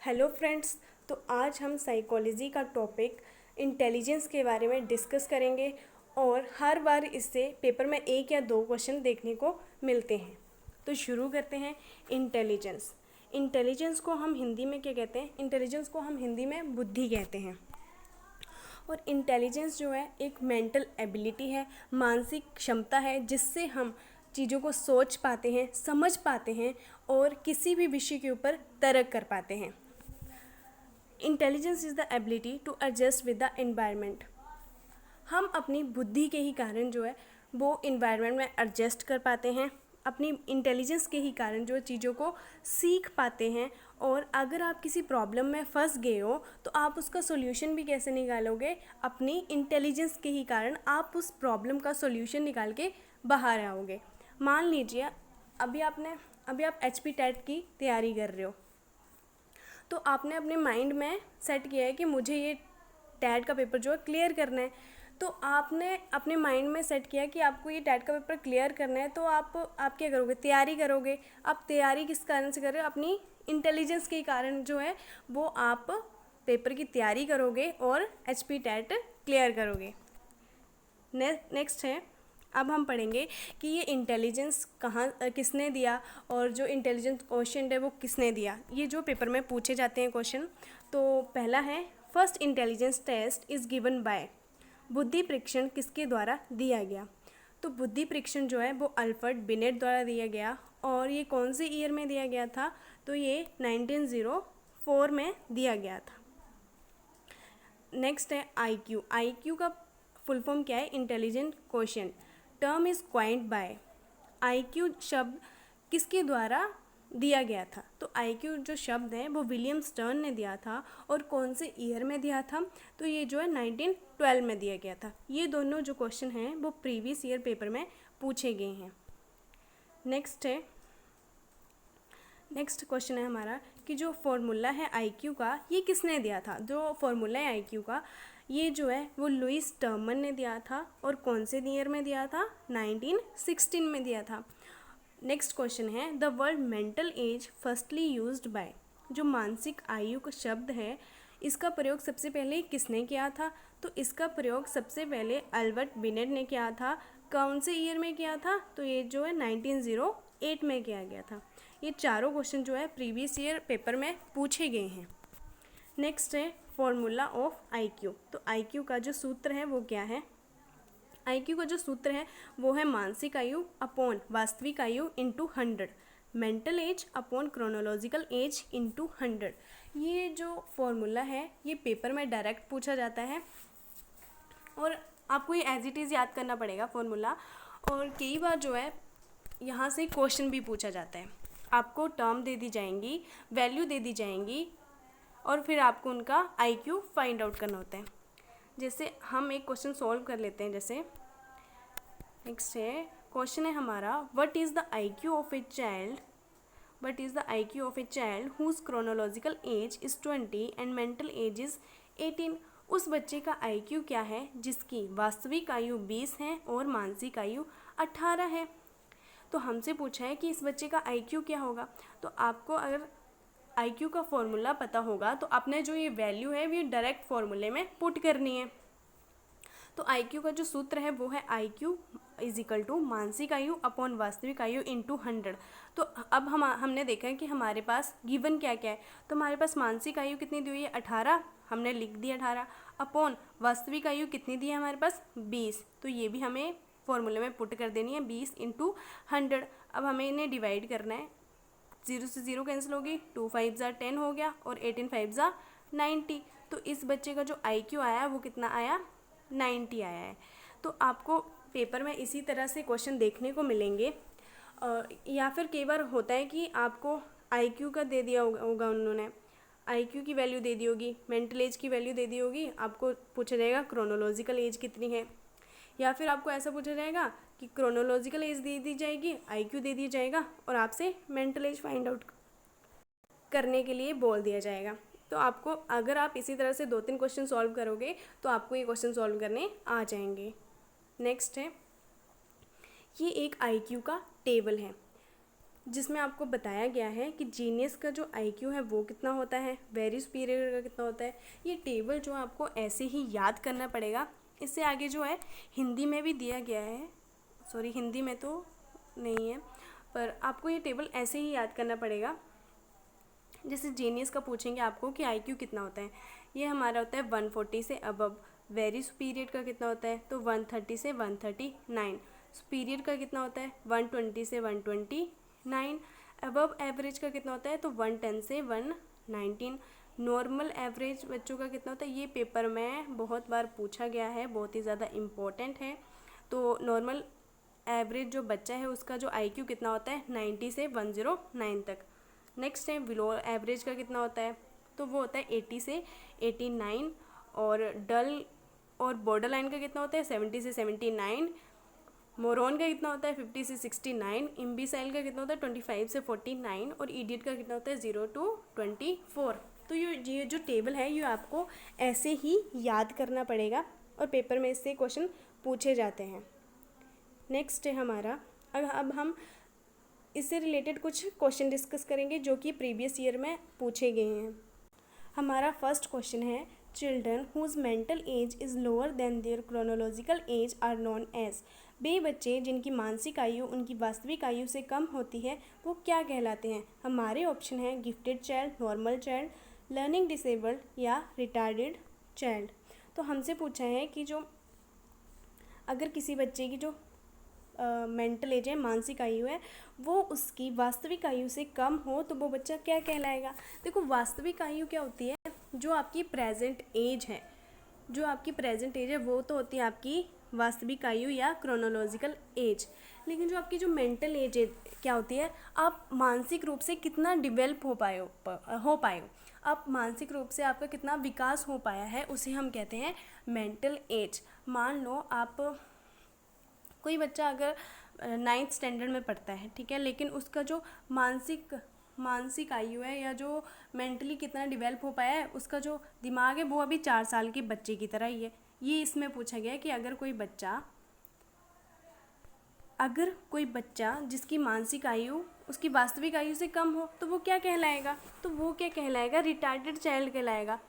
Hello friends. तो आज हम साइकोलॉजी का टॉपिक इंटेलिजेंस के बारे में डिस्कस करेंगे और हर बार इससे पेपर में एक या दो क्वेश्चन देखने को मिलते हैं। तो शुरू करते हैं। इंटेलिजेंस इंटेलिजेंस को हम हिंदी में क्या कहते हैं? इंटेलिजेंस को हम हिंदी में बुद्धि कहते हैं। और इंटेलिजेंस जो है एक मेंटल एबिलिटी है, मानसिक क्षमता है जिससे हम चीज़ों को सोच पाते हैं, समझ पाते हैं और किसी भी विषय के ऊपर तर्क कर पाते हैं। Intelligence is the ability to adjust with the environment. हम अपनी बुद्धि के ही कारण जो है वो इन्वायरमेंट में एडजस्ट कर पाते हैं, अपनी इंटेलिजेंस के ही कारण जो है चीज़ों को सीख पाते हैं। और अगर आप किसी प्रॉब्लम में फंस गए हो तो आप उसका सोल्यूशन भी कैसे निकालोगे? अपनी इंटेलिजेंस के ही कारण आप उस प्रॉब्लम का सोल्यूशन निकाल के बाहर आओगे। मान लीजिए अभी आप HP टेट की तैयारी कर रहे हो, तो आपने अपने माइंड में सेट किया है कि मुझे ये टैट का पेपर जो है क्लियर करना है। तो आपने अपने माइंड में सेट किया कि आपको ये टैट का पेपर क्लियर करना है, तो आप क्या करोगे? तैयारी करोगे। आप तैयारी किस कारण से कर रहे हो? अपनी इंटेलिजेंस के कारण जो है वो आप पेपर की तैयारी करोगे और HP टेट क्लियर करोगे। नेक्स्ट है, अब हम पढ़ेंगे कि ये इंटेलिजेंस किसने दिया और जो इंटेलिजेंस क्वेश्चन है वो किसने दिया। ये जो पेपर में पूछे जाते हैं क्वेश्चन। तो पहला है, first intelligence test is given by. बुद्धि परीक्षण किसके द्वारा दिया गया? तो बुद्धि परीक्षण जो है वो अल्फ्रेड बिनेट द्वारा दिया गया। और ये कौन से ईयर में दिया गया था? तो ये 1904 में दिया गया था। नेक्स्ट है IQ। IQ का फुल फॉर्म क्या है? Intelligent question. Term is coined by. IQ शब्द किसके द्वारा दिया गया था? तो IQ जो शब्द है वो विलियम स्टर्न ने दिया था। और कौन से ईयर में दिया था? तो ये जो है 1912 में दिया गया था। ये दोनों जो क्वेश्चन हैं वो प्रीवियस ईयर पेपर में पूछे गए हैं। नेक्स्ट क्वेश्चन है हमारा कि जो फॉर्मूला है IQ का ये किसने दिया था? जो फॉर्मूला है IQ का ये जो है वो लुइस टर्मन ने दिया था। और कौन से ईयर में दिया था? 1916 में दिया था। नेक्स्ट क्वेश्चन है, the word mental as firstly used by. जो मानसिक आयु का शब्द है इसका प्रयोग सबसे पहले किसने किया था? तो इसका प्रयोग सबसे पहले अल्फ्रेड बिनेट ने किया था। कौन से ईयर में किया था? तो ये जो है 1908 में किया गया था। ये चारों क्वेश्चन जो है प्रीवियस ईयर पेपर में पूछे गए हैं। नेक्स्ट है फॉर्मूला ऑफ IQ। तो IQ का जो सूत्र है वो क्या है? IQ का जो सूत्र है वो है मानसिक आयु अपॉन वास्तविक आयु into 100, mental as upon chronological age into 100। ये जो फॉर्मूला है ये पेपर में डायरेक्ट पूछा जाता है और आपको ये एज इट इज़ याद करना पड़ेगा फॉर्मूला। और कई बार जो है यहाँ से क्वेश्चन भी पूछा जाता है। आपको टर्म दे दी जाएंगी, वैल्यू दे दी जाएंगी और फिर आपको उनका IQ फाइंड आउट करना होता है। जैसे हम एक क्वेश्चन सॉल्व कर लेते हैं। जैसे नेक्स्ट है, क्वेश्चन है हमारा, what is the IQ of a child whose chronological age is 20 and mental age is 18। उस बच्चे का IQ क्या है जिसकी वास्तविक आयु 20 है और मानसिक आयु 18 है। तो हमसे पूछा है कि इस बच्चे का IQ क्या होगा। तो आपको अगर IQ का फॉर्मूला पता होगा तो आपने जो ये वैल्यू है ये डायरेक्ट फॉर्मूले में पुट करनी है। तो IQ का जो सूत्र है वो है IQ इज इक्वल टू मानसिक आयु अपॉन वास्तविक आयु इंटू 100। तो अब हमने देखा है कि हमारे पास गिवन क्या क्या है। तो हमारे पास मानसिक आयु कितनी दी हुई है? 18, हमने लिख दिया 18। अपॉन वास्तविक आयु कितनी दी है हमारे पास? 20। तो ये भी हमें फॉर्मूले में पुट कर देनी है, 20 इंटू 100। अब हमें इन्हें डिवाइड करना है। 0 से 0 कैंसिल होगी, 2 5 ज़ा 10 हो गया और 18 5 ज़ा 90। तो इस बच्चे का जो IQ आया वो कितना आया? 90 आया है। तो आपको पेपर में इसी तरह से क्वेश्चन देखने को मिलेंगे। या फिर कई बार होता है कि आपको IQ का दे दिया होगा उन्होंने, IQ की वैल्यू दे दी होगी, मेंटल एज की वैल्यू दे दी होगी, आपको पूछा जाएगा क्रोनोलॉजिकल एज कितनी है। या फिर आपको ऐसा पूछा जाएगा कि क्रोनोलॉजिकल एज दे दी जाएगी, IQ दे दिया जाएगा और आपसे मेंटल एज फाइंड आउट करने के लिए बोल दिया जाएगा। तो आपको अगर आप इसी तरह से 2-3 क्वेश्चन सॉल्व करोगे तो आपको ये क्वेश्चन सॉल्व करने आ जाएंगे। नेक्स्ट है, ये एक IQ का टेबल है। जिसमें आपको बताया गया है कि जीनियस का जो आईक्यू है वो कितना होता है, वेरी सुपीरियर का कितना होता है। ये टेबल जो आपको ऐसे ही याद करना पड़ेगा। इससे आगे जो है हिंदी में भी दिया गया है, सॉरी हिंदी में तो नहीं है, पर आपको ये टेबल ऐसे ही याद करना पड़ेगा। जैसे जीनियस का पूछेंगे आपको कि आईक्यू कितना होता है, ये हमारा होता है 140 से अबव। वेरी सुपीरियर का कितना होता है, तो 130 से 139। सुपीरियर का कितना होता है, 120 से 129। अबव एवरेज का कितना होता है, तो 110 से 119। नॉर्मल एवरेज बच्चों का कितना होता है, ये पेपर में बहुत बार पूछा गया है, बहुत ही ज़्यादा इम्पोर्टेंट है। तो नॉर्मल एवरेज जो बच्चा है उसका जो आईक्यू कितना होता है, 90 से 109 तक। नेक्स्ट है बिलो एवरेज का कितना होता है, तो वो होता है 80 से 89। और डल और बॉर्डर लाइन का कितना होता है, 70 से 79। मोरॉन का कितना होता है, 50 से 69। इम्बिसाइल का कितना होता है, 25 से 49। और इडियट का कितना होता है, 0 to 24। तो ये जो टेबल है ये आपको ऐसे ही याद करना पड़ेगा और पेपर में इससे क्वेश्चन पूछे जाते हैं। नेक्स्ट है हमारा, अब हम इससे रिलेटेड कुछ क्वेश्चन डिस्कस करेंगे जो कि प्रीवियस ईयर में पूछे गए हैं। हमारा फर्स्ट क्वेश्चन है, children whose mental age is lower than their chronological age are known as. वे बच्चे जिनकी मानसिक आयु उनकी वास्तविक आयु से कम होती है वो क्या कहलाते हैं। हमारे ऑप्शन हैं gifted child, normal child, learning disabled या रिटार्डेड चाइल्ड। तो हमसे पूछा है कि जो अगर किसी बच्चे की जो मेंटल एज है, मानसिक आयु है, वो उसकी वास्तविक आयु से कम हो तो वो बच्चा क्या कहलाएगा। देखो वास्तविक आयु क्या होती है, जो आपकी प्रेजेंट एज है, जो आपकी प्रेजेंट एज है वो तो होती है आपकी वास्तविक आयु या क्रोनोलॉजिकल एज। लेकिन जो आपकी जो मेंटल एज है क्या होती है, आप मानसिक रूप से कितना डिवेल्प हो पाए हो, आप मानसिक रूप से आपका कितना विकास हो पाया है, उसे हम कहते हैं मेंटल एज। मान लो आप कोई बच्चा अगर 9th स्टैंडर्ड में पढ़ता है, ठीक है, लेकिन उसका जो मानसिक आयु है या जो मेंटली कितना डिवेल्प हो पाया है, उसका जो दिमाग है वो अभी 4 साल के बच्चे की तरह ही है। ये इसमें पूछा गया है कि अगर कोई बच्चा जिसकी मानसिक आयु उसकी वास्तविक आयु से कम हो तो वो क्या कहलाएगा, तो वो क्या कहलाएगा, रिटार्डेड चाइल्ड कहलाएगा।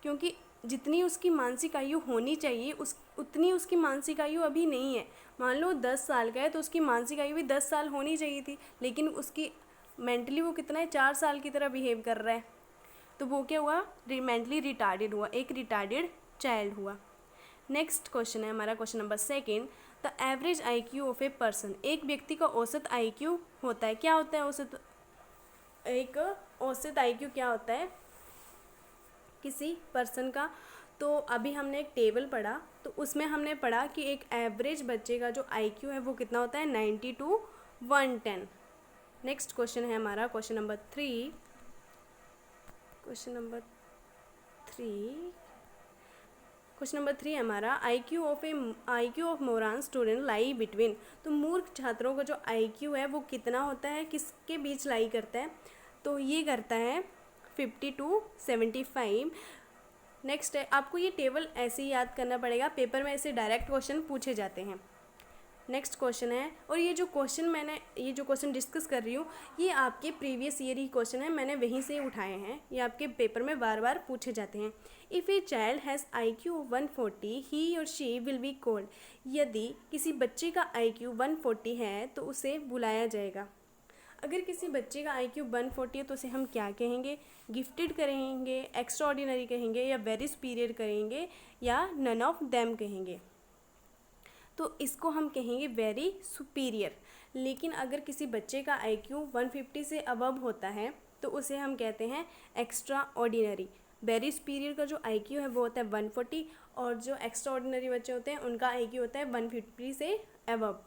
क्योंकि जितनी उसकी मानसिक आयु होनी चाहिए उतनी उसकी मानसिक आयु अभी नहीं है। मान लो 10 साल का है तो उसकी मानसिक आयु भी 10 साल होनी चाहिए थी, लेकिन उसकी मेंटली वो कितना है, 4 साल की तरह बिहेव कर रहा है, तो वो क्या हुआ, मेंटली रिटार्डेड हुआ, एक रिटार्डेड चाइल्ड हुआ। नेक्स्ट क्वेश्चन है हमारा question number 2, the average IQ of a person. एक व्यक्ति का औसत आईक्यू होता है, क्या होता है औसत, एक औसत आईक्यू क्या होता है किसी पर्सन का। तो अभी हमने एक टेबल पढ़ा तो उसमें हमने पढ़ा कि एक एवरेज बच्चे का जो आईक्यू है वो कितना होता है, 90 to 110। नेक्स्ट क्वेश्चन है हमारा क्वेश्चन नंबर 3। क्वेश्चन नंबर 3 है हमारा, IQ of Moran student lie between. तो मूर्ख छात्रों का जो आईक्यू है वो कितना होता है, किसके बीच लाई करता है, तो ये करता है 50 to 75। नेक्स्ट है, आपको ये टेबल ऐसे ही याद करना पड़ेगा, पेपर में ऐसे डायरेक्ट क्वेश्चन पूछे जाते हैं। नेक्स्ट क्वेश्चन है, और ये जो क्वेश्चन डिस्कस कर रही हूँ ये आपके प्रीवियस ईयर ही क्वेश्चन है, मैंने वहीं से उठाए हैं, ये आपके पेपर में बार बार पूछे जाते हैं। If a child has IQ 140 ही और शी विल बी कॉल्ड। यदि किसी बच्चे का IQ 140 है तो उसे बुलाया जाएगा। अगर किसी बच्चे का IQ 140 है तो उसे हम क्या कहेंगे, गिफ्टेड कहेंगे, एक्स्ट्रा ऑर्डिनरी कहेंगे, या वेरी सुपीरियर कहेंगे, या नन ऑफ देम कहेंगे। तो इसको हम कहेंगे वेरी सुपीरियर। लेकिन अगर किसी बच्चे का IQ 150 से अबव होता है तो उसे हम कहते हैं एक्स्ट्रा ऑर्डिनरी। वेरी सुपीरियर का जो IQ है वो होता है 140 और जो एक्स्ट्रा ऑर्डिनरी बच्चे होते हैं उनका IQ होता है 150 से above.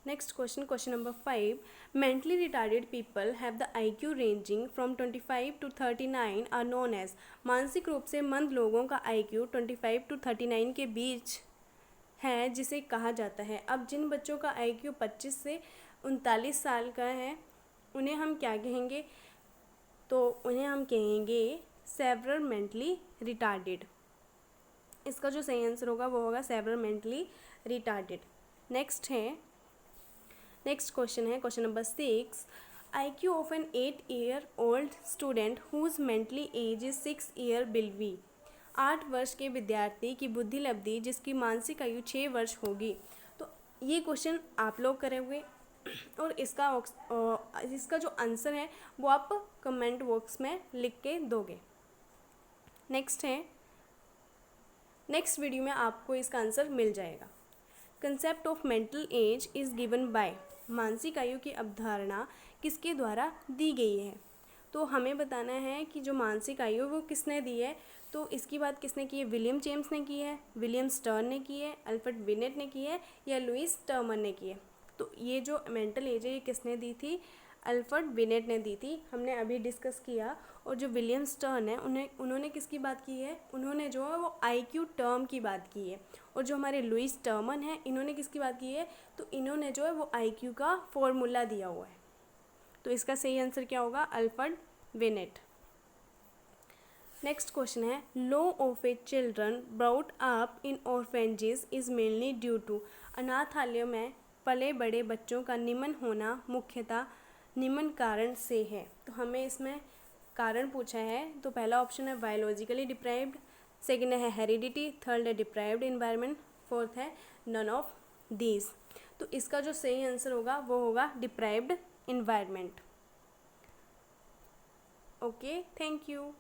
Next question number 5, mentally retarded people have the IQ ranging from 25 to 39 are known as. मानसिक रूप से मंद लोगों का IQ 25 to 39 के बीच है जिसे कहा जाता है। अब जिन बच्चों का IQ 25 से 39 साल का है उन्हें हम क्या कहेंगे, तो उन्हें हम कहेंगे सेवरल मेंटली रिटार्डेड। इसका जो सही आंसर होगा वो होगा सेवरल मेंटली रिटार्डेड। नेक्स्ट है, नेक्स्ट क्वेश्चन है question number 6, IQ of an 8-year-old student whose mentally age is 6 year will be. 8 वर्ष के विद्यार्थी की बुद्धि लब्धि जिसकी मानसिक आयु 6 वर्ष होगी। तो ये क्वेश्चन आप लोग करेंगे और इसका जो आंसर है वो आप कमेंट बॉक्स में लिख के दोगे। नेक्स्ट वीडियो में आपको इसका आंसर मिल जाएगा। Concept of mental age is given bye, मानसिक आयु की अवधारणा किसके द्वारा दी गई है। तो हमें बताना है कि जो मानसिक आयु वो किसने दी है। तो इसकी बात किसने की है, विलियम जेम्स ने की है, विलियम स्टर्न ने की है, अल्फ्रेड बिनेट ने की है या लुईस टर्मर ने की है। तो ये जो मेंटल एज है ये किसने दी थी, अल्फ्रेड बिनेट ने दी थी, हमने अभी डिस्कस किया। और जो विलियम स्टर्न है उन्होंने किसकी बात की है, उन्होंने जो है वो IQ टर्म की बात की है। और जो हमारे लुईस टर्मन है इन्होंने किसकी बात की है, तो इन्होंने जो है वो IQ का फॉर्मूला दिया हुआ है। तो इसका सही आंसर क्या होगा, अल्फ्रेड बिनेट। नेक्स्ट क्वेश्चन है, low of a children brought up in orphanages is mainly due to. अनाथालयों में पले बड़े बच्चों का निमन होना मुख्यतः निम्न कारण से है। तो हमें इसमें कारण पूछा है। तो पहला ऑप्शन है बायोलॉजिकली डिप्राइव्ड, सेकेंड है हेरिडिटी, थर्ड है डिप्राइव्ड इन्वायरमेंट, फोर्थ है नन ऑफ दीज। तो इसका जो सही आंसर होगा वो होगा deprived environment. Okay, thank you.